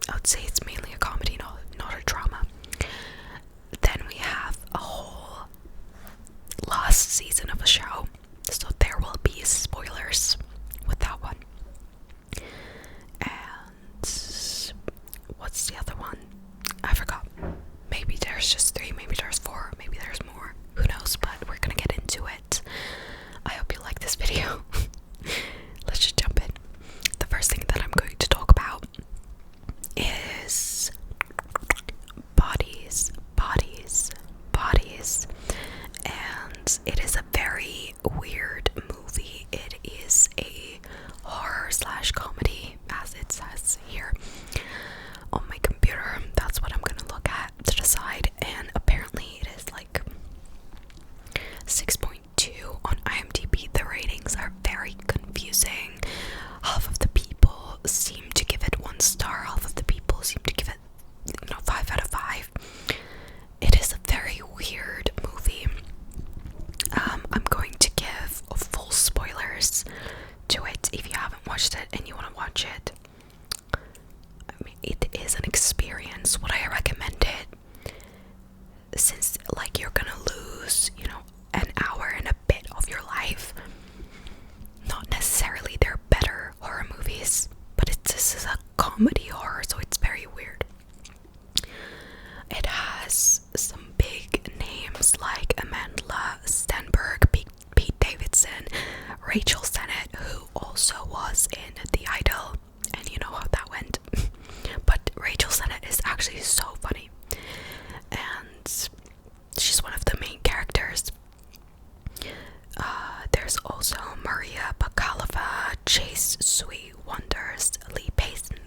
I would say it's mainly a comedy, not a drama. Then we have a whole last season of a show, so there will be spoilers with that one. And what's the other one? I forgot. Maybe there's just 3, maybe there's 4, maybe there's more. Who knows, but we're gonna get into it. I hope you like this video. Let's just jump in. The first thing that I'm going to talk about is bodies. And it is a very weird movie. It is a horror slash comedy, as it says here on my computer. That's what I'm gonna look at to decide, and apparently it is like 6.2 on IMDb. The ratings are very confusing. Half of the people seem to give it 1 star, half of the people seem to give it 5 out of 5. It is a very weird movie. I'm going to give full spoilers to it if you haven't watched it and you want to watch it. I mean, it is an experience. Would I recommend it? Since like you're gonna lose, an hour and a bit of your life. Not necessarily they're better horror movies, but this is a comedy horror, so it's very weird. It has some big names like Amanda Stenberg, Pete Davidson, Rachel Sennett, who also was in The Idol, and you know how that went. But Rachel Sennett is actually so funny, and she's one of the main characters. There's also Maria Bakalova, Chase Sui Wonders, Lee Payson.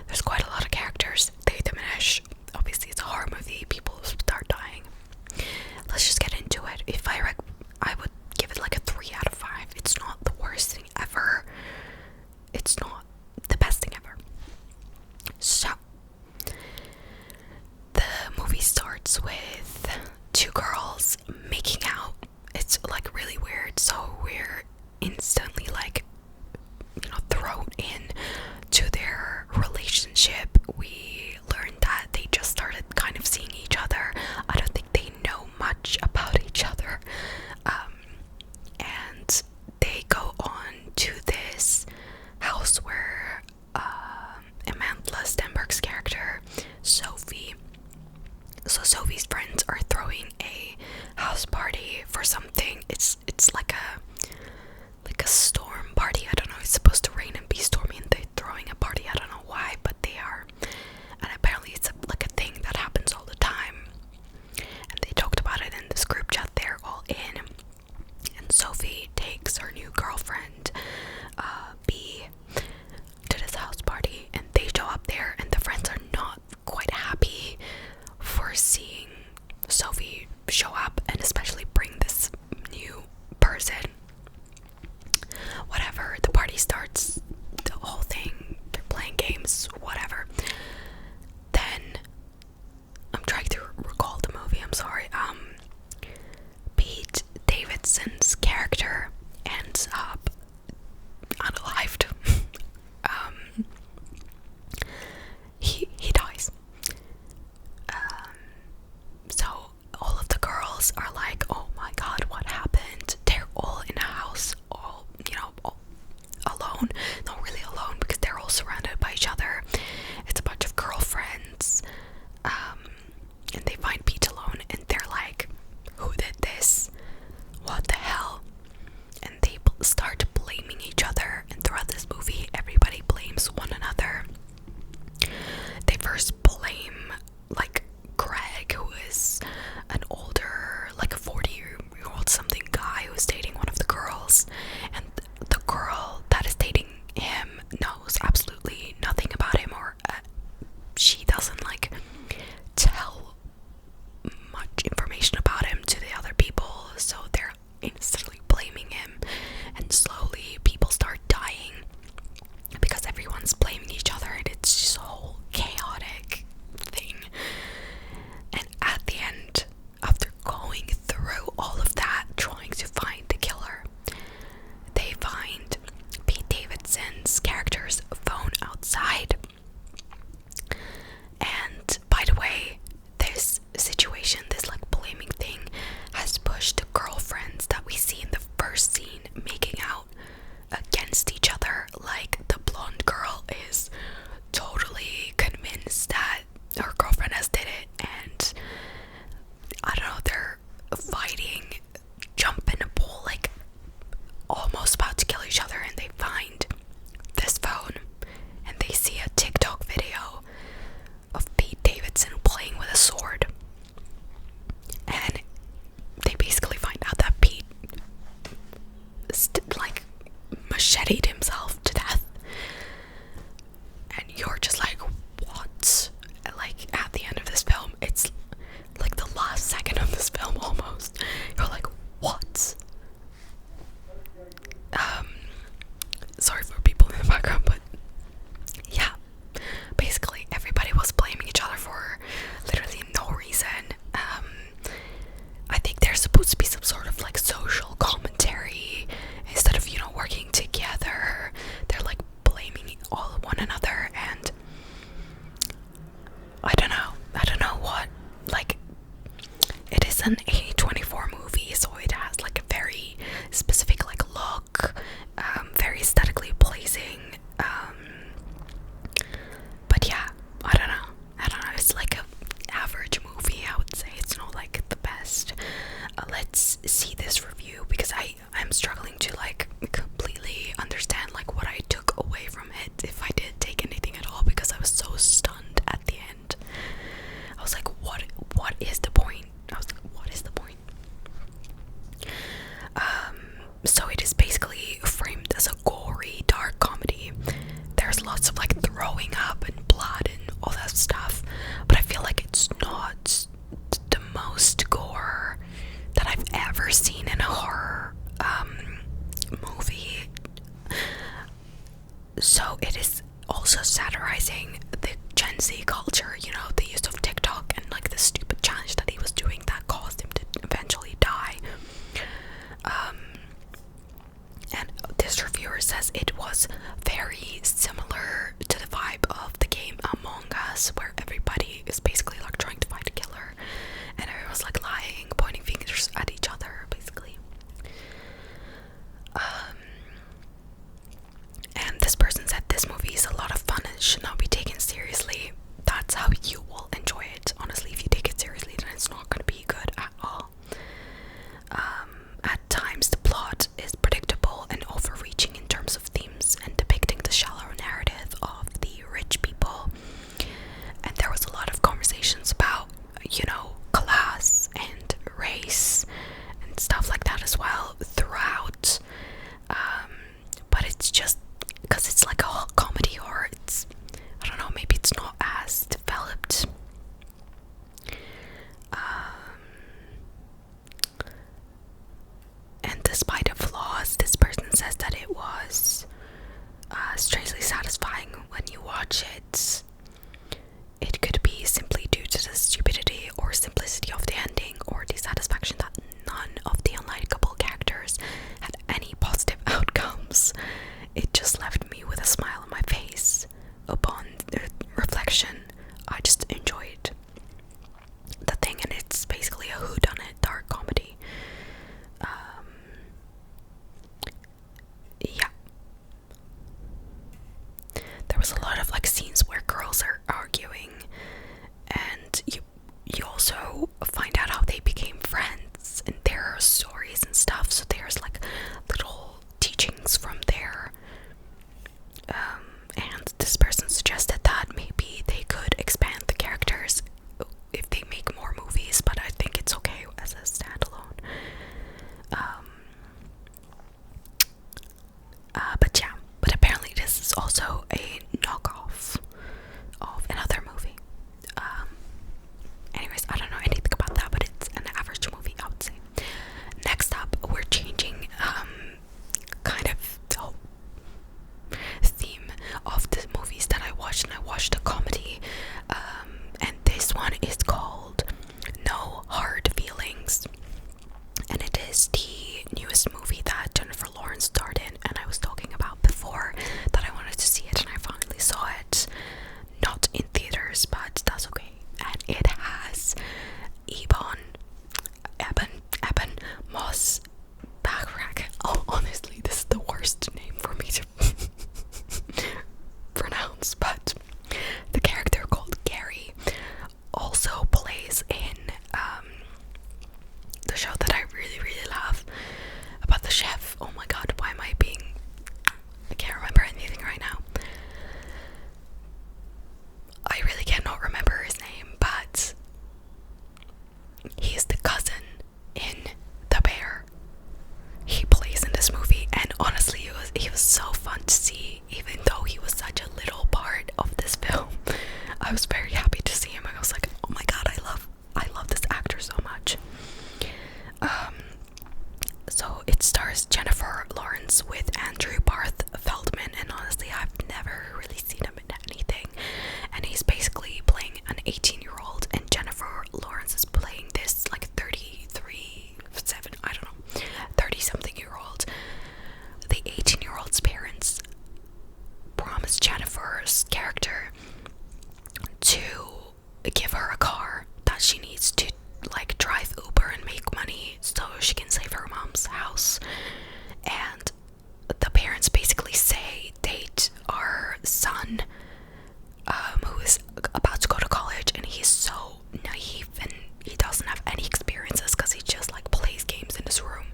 There's quite a lot of characters. They diminish. Obviously, it's a horror movie. People start dying. Let's just get into it. If I would give it like a 3 out of 5. It's not the worst thing ever. It's not the best thing ever. So, the movie starts with 2 girls making out. It's like really weird, so we're instantly like, thrown in to their relationship. We learned that they just started kind of seeing each other. I don't think they know much about each other. And they go on to this house where Amanda Stenberg's character, Sophie. So Sophie's friends are throwing a house party for something. It's like a storm party. I don't know. It's supposed to rain and be stormy, and they're throwing a party. I don't know why, but they are. And apparently it's like a thing that happens all the time. And they talked about it in this group chat they're all in. And Sophie takes her new girlfriend, B, to this house party, and they show up there, and the friends are not quite happy for seeing Sophie show up, and especially bring this new person. Whatever, the party starts, the whole thing, they're playing games, whatever. Then, I'm trying to recall the movie, I'm sorry. it's like the last second of this film almost. You're like, what? Sorry for people in the background, but yeah, basically everybody was blaming each other for literally no reason. I think there's supposed to be some sort of like social commentary instead of, you know, working together. They're like blaming all one another, and I don't know what, like, it is an A24 movie, so it has like a very specific like look, very aesthetically pleasing, but yeah, I don't know, it's like a average movie, I would say. It's not like the best. Let's see this review, because I'm struggling to like completely understand like what I took away from it, if I did take anything at all, because I was so stunned at the end. I was like, what is the point? I was like, what is the point? So it is basically framed as a gory, dark comedy. There's lots of like throwing up and blood and all that stuff, but I feel like it's not the most gore that I've ever seen in a horror movie. So it is also satirizing the Gen Z culture, you know, the use of TikTok and like the stupid challenge that he was doing that caused him to eventually die. And this reviewer says it was very similar to the vibe of the game Among Us, where everybody is basically like trying to find a killer and everyone's like lying, pointing fingers at each other, basically. And this person said this movie is a lot of fun and should not be taken seriously. That's how you will enjoy it. Honestly, if you take it seriously, then it's not going to be good at all. At times, the plot is predictable and overreaching in terms of themes and depicting the shallow narrative of the rich people. And there was a lot of conversations about, you know, class and race and stuff like that as well throughout. But it's just because it's like a comedy, or it's, I don't know, maybe it's not as developed. And despite the flaws, this person says that it was strangely satisfying when you watch it. It could be simply due to the stupidity or simplicity of the ending, or the satisfaction that none of the unlikable characters had any positive outcomes. It just left me with a smile on my face. Upon the reflection, I just enjoyed the thing, and it's basically a whodunit dark comedy. Yeah. There was a lot of like scenes where girls are arguing, and you also find out how they became friends and their stories and stuff. So there's like little teachings from there. And this person suggested that maybe they could expand the characters if they make more movies, but I think it's okay as a standalone. But yeah, but apparently this is also a knockoff of another movie. Anyways, I don't know anything about that, but it's an average movie, I would say. Next up, we're changing kind of the theme of the movies that I watched, and I watched a comedy, and this one is called No Hard Feelings, and it is the newest movie that Jennifer Lawrence starred in, and I was talking about before that I wanted to see it, and I finally saw it, not in theaters, but that's okay. And it has Eben Moss Backrack. Oh, honestly, this is the worst name for me to pronounce, but the character called Gary also plays in the show that I really, really love about the chef. Oh my god, why am I can't remember anything right now. I really cannot remember his name, but he's the cousin in The Bear. He plays in this movie, and honestly, he was so fun to see, even though he was such a little part of this film. I was very happy to see him. I was like, oh my god, I love Jennifer's character to give her a car that she needs to like drive Uber and make money so she can save her mom's house. And the parents basically say date our son, who is about to go to college, and he's so naive and he doesn't have any experiences because he just like plays games in his room.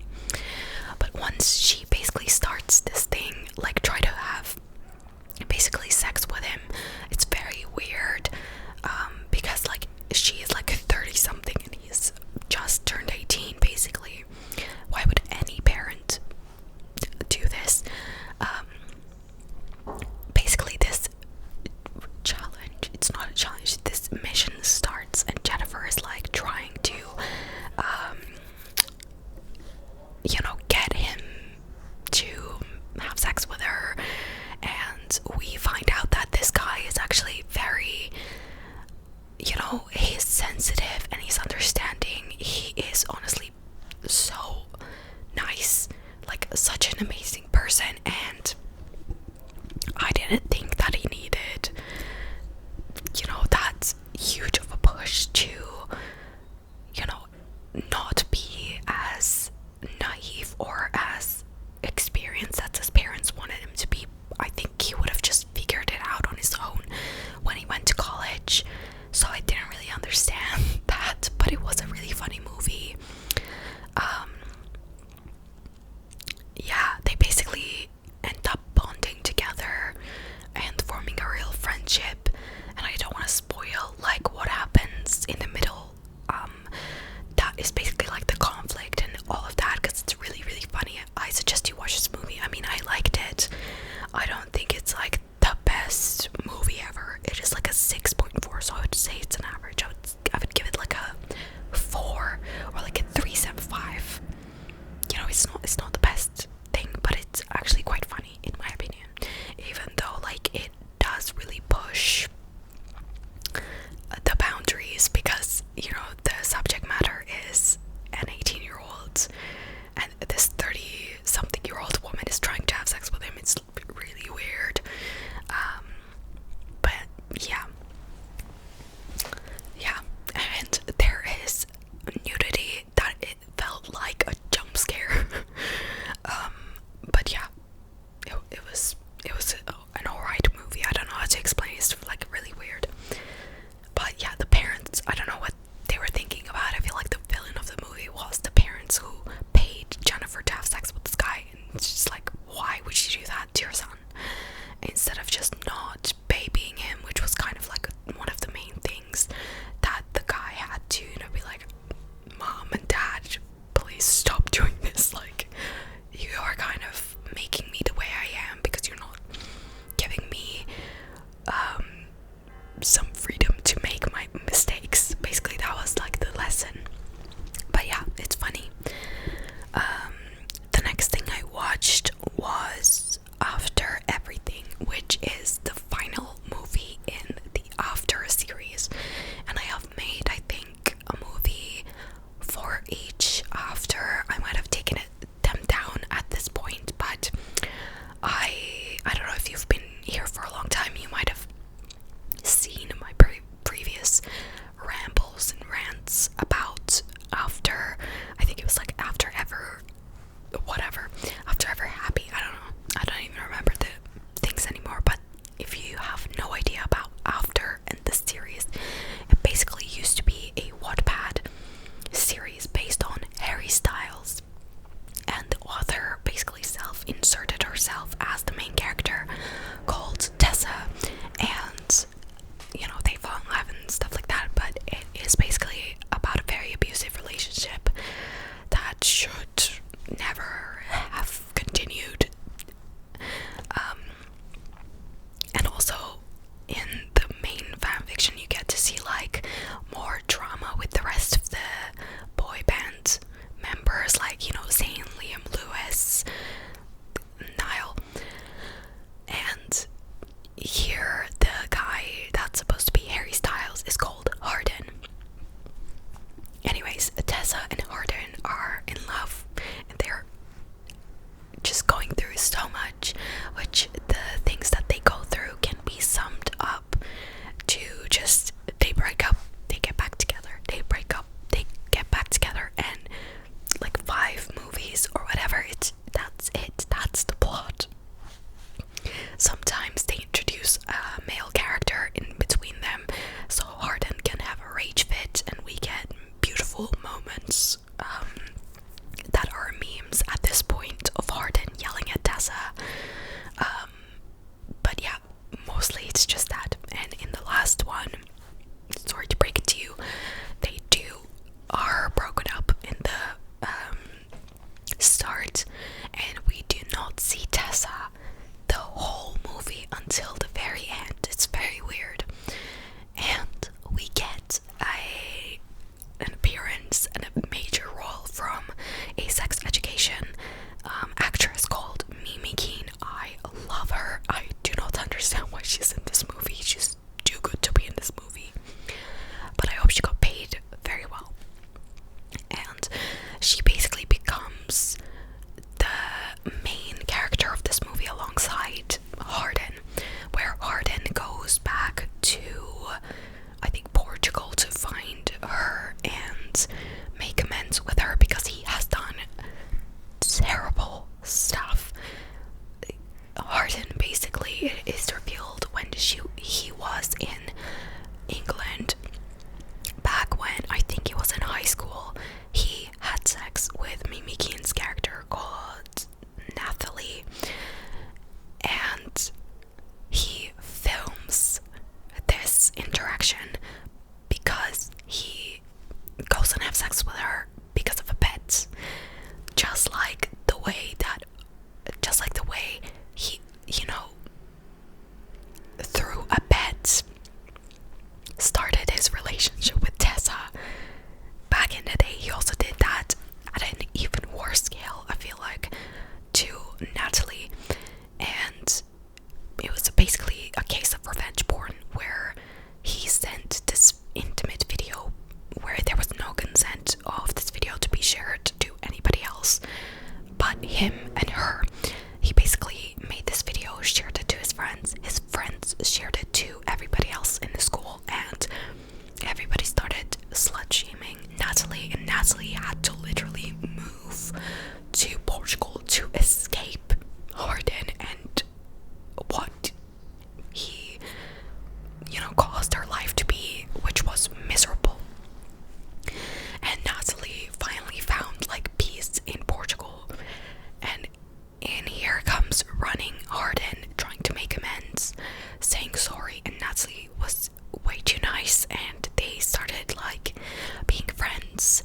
But once she basically starts this thing, like try to have basically sex with him, it's very weird, because like she is like 30 something and he's just turned 18 basically. Why would any parent do this? Basically this challenge, it's not a challenge, this mission starts and Jennifer is like trying to get him to have sex with her, and we find out that this guy is actually very, he's sensitive and he's understanding. He is honestly so nice, like such an amazing person, and I didn't think that he needed, that huge of a push to, not be as naive or as experienced as his parents wanted him to be. I think he would have just figured it out on his own when he went to college. So I didn't really understand that, but it was a really funny movie. Yeah, they basically end up bonding together and forming a real friendship, and I don't want to spoil like what happens in the middle. That is basically like the conflict and all of that, because it's really, really funny. I suggest you watch this movie. I mean, I liked it. I don't think it's like the best movie ever. It is like a 6.4, so I would say it's an average. I would give it like a 4 or like a 3.75. It's not the best thing, but it's actually quite funny in my opinion. Even though like it does really push he was in England back when I think he was in high school. He had sex with Mimi Keen's character called Nathalie, and he films this interaction because he goes and has sex with her because of a bet. Just like the way he, through a bet started his relationship with Tessa. Back in the day, he also did that at an even worse scale, I feel like, to Natalie. And it was basically a case of revenge porn where he sent this intimate video where there was no consent of this video to be shared to anybody else but him and her. He basically made this video, shared it to his friends shared it to everybody else in the school, and everybody started slut shaming Natalie, and Natalie had to literally move to Portugal to escape Harden and what he caused her life to be, which was miserable. And Natalie finally found like peace in Portugal, and here comes running Harden trying to make amends, saying sorry, and Natalie was way too nice, and they started like being friends.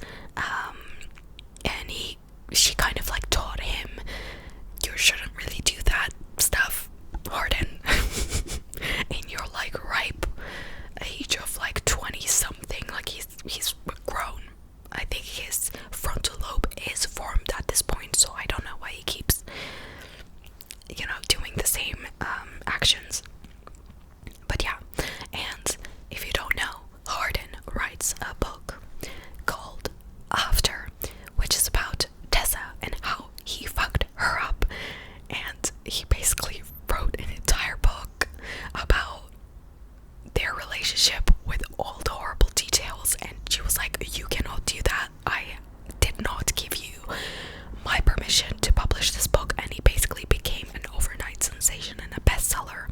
And she kind of like taught him, you shouldn't really do that stuff, Harden, in your like ripe age of like 20 something. Like he's grown. I think his frontal lobe is formed at this point, so I don't know why he keeps doing the same actions. But yeah, and if you don't know, Harden writes a book called After, which is about Tessa and how he fucked her up. And he basically wrote an entire book about their relationship with all the horrible details, and she was like, you cannot do that, I did not give you my permission to publish this book. And he basically became an overnight sensation and a bestseller,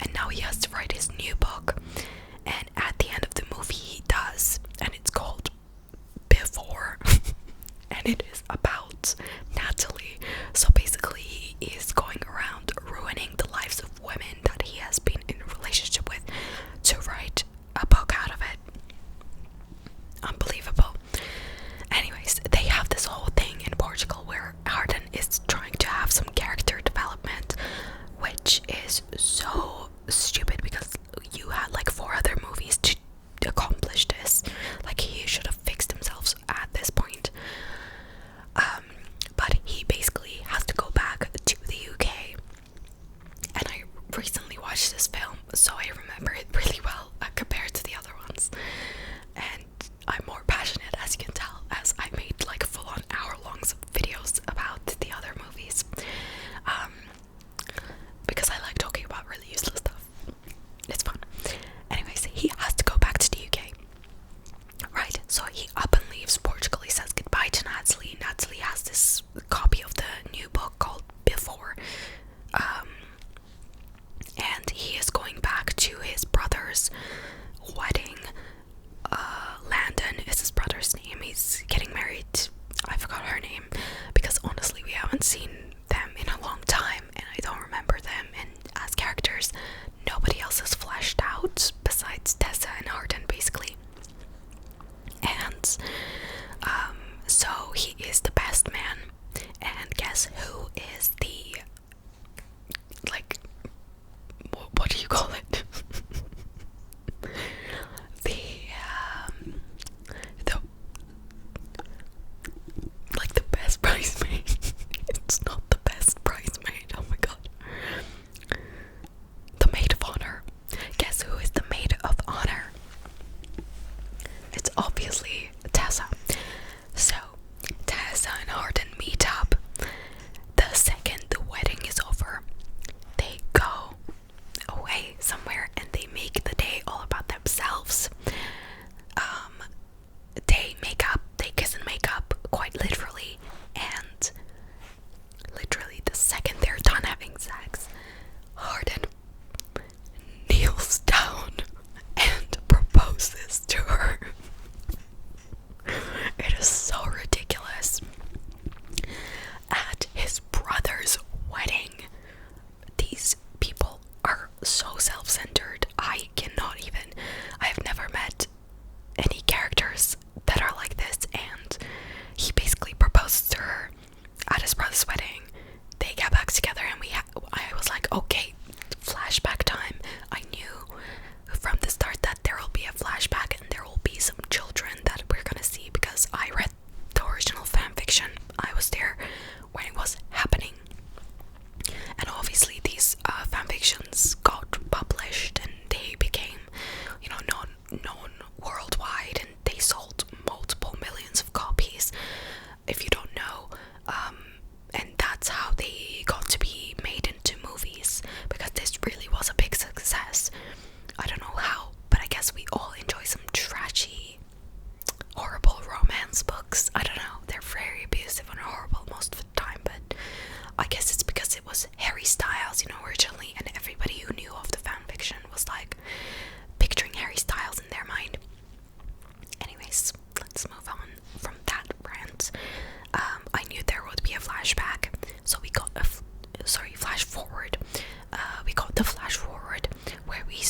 and now he has to write his new book. And at the end of the movie he does, and it's called Before and it is about Natalie. So basically he is going around ruining the lives of women that he has been in a relationship with to write a book out of it. Unbelievable. Anyways, they have this whole thing in Portugal where Harden is trying to have some character development, which is so stupid because you had like 4 other movies to accomplish this. Like, he should have fixed himself at this point. But he basically has to go back to the UK, and I recently watched this film, so I remember it really well compared to the other ones. And I'm more passionate, as you can tell, as I made like full-on hour-long videos about the other movies, because I like talking about really useless stuff. It's fun. Anyways, he has to go back to the UK. Right, so he up and leaves Portugal. He says goodbye to Natalie. Natalie has this copy of the new book called Before, and he is going back to his brother's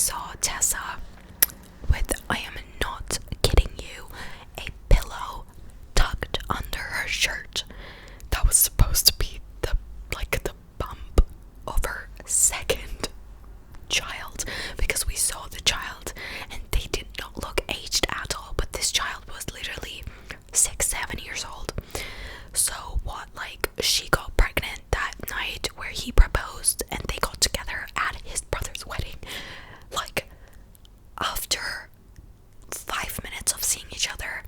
saw Tessa with, I am not kidding you, a pillow tucked under her shirt. That was supposed to be the bump of her second child, because we saw the child and they did not look aged at all, but this child was literally 6-7 years old. So what, like, she got pregnant that night where he proposed, and they got together at his brother's wedding, like after 5 minutes of seeing each other,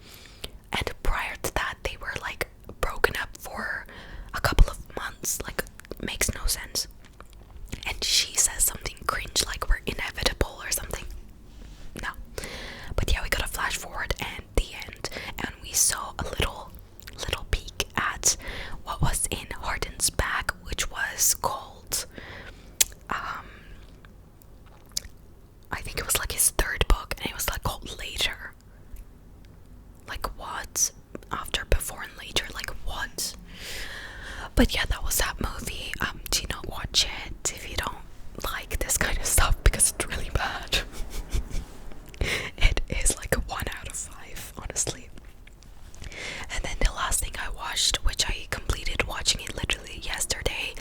and prior to that they were like broken up for a couple of months. Like, makes no sense. And she says something cringe like we're inevitable or something. No. But yeah, we got a flash forward and the end, and we saw a little peek at what was in Hardin's bag, which was called I think it was like his third book, and it was like called Later. Like, what? After, before, and later, like, what? But yeah, that was that movie. Do not watch it if you don't like this kind of stuff, because it's really bad. It is like a 1 out of 5, honestly. And then the last thing I watched, which I completed watching it literally yesterday,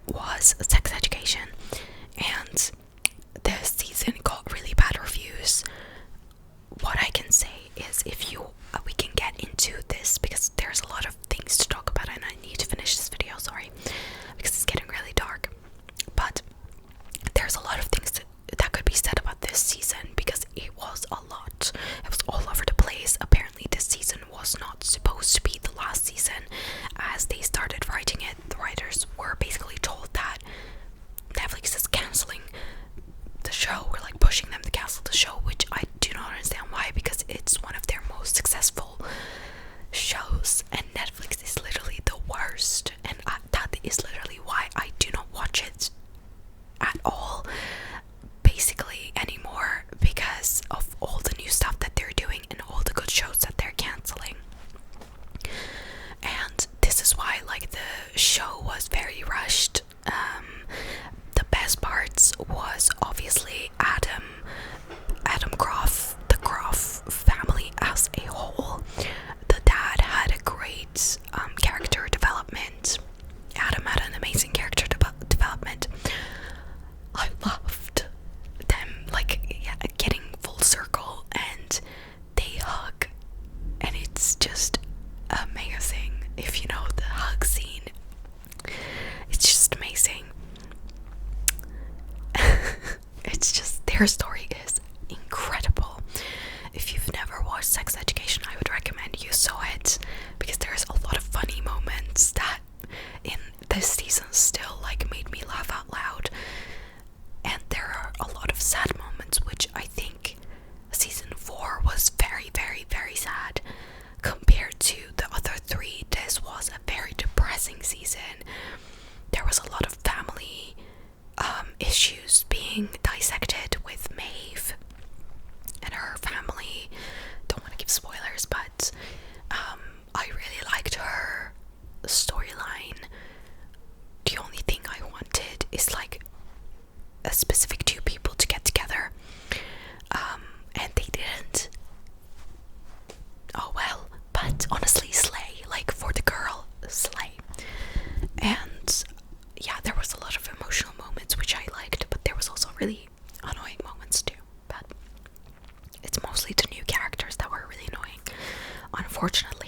was Sex Education. And this season got really bad reviews. What I can say is, if you we can get into this, because there's a lot of things to talk about, and I need to finish this video, sorry, because it's getting really dark. But there's a lot of things that could be said about this season, because it was a lot. It was all over the place. Apparently this season was not supposed to be the last season. As they started writing it, the writers were basically told that Netflix is cancelling the show, or like pushing them to cancel the show, which I do not understand why, because it's one of their most successful shows, and Netflix is literally the worst, and that is literally why I do not watch it at all, basically, anymore, because of all the new stuff that they're doing and all the good shows that they're canceling. And this is why, like, the show was very rushed. The best parts was obviously Adam Groff, the Groff family as a whole. The dad had a great character development. Adam had an amazing character development. I loved them, like, yeah, getting full circle, and they hug, and it's just amazing. If you know the hug scene, it's just amazing. It's just, their story is incredible. If you've never watched Sex Education, I would recommend you saw it, because there's a lot of funny moments that in this season still like made me laugh out loud, and there are a lot of sad moments, which I think season 4 was very, very, very sad compared to the other 3. This was a very depressing season. There was a lot of family issues being dissected with Maeve and her family. Don't want to give spoilers, but I really liked her storyline. The only thing I wanted is like a specific 2 people to get together, and they didn't. Oh well, but honestly, slay. Like, for the girl, slay. And yeah, there was a lot of emotional moments which I liked, but there was also really annoying moments too. But it's mostly the new characters that were really annoying, unfortunately.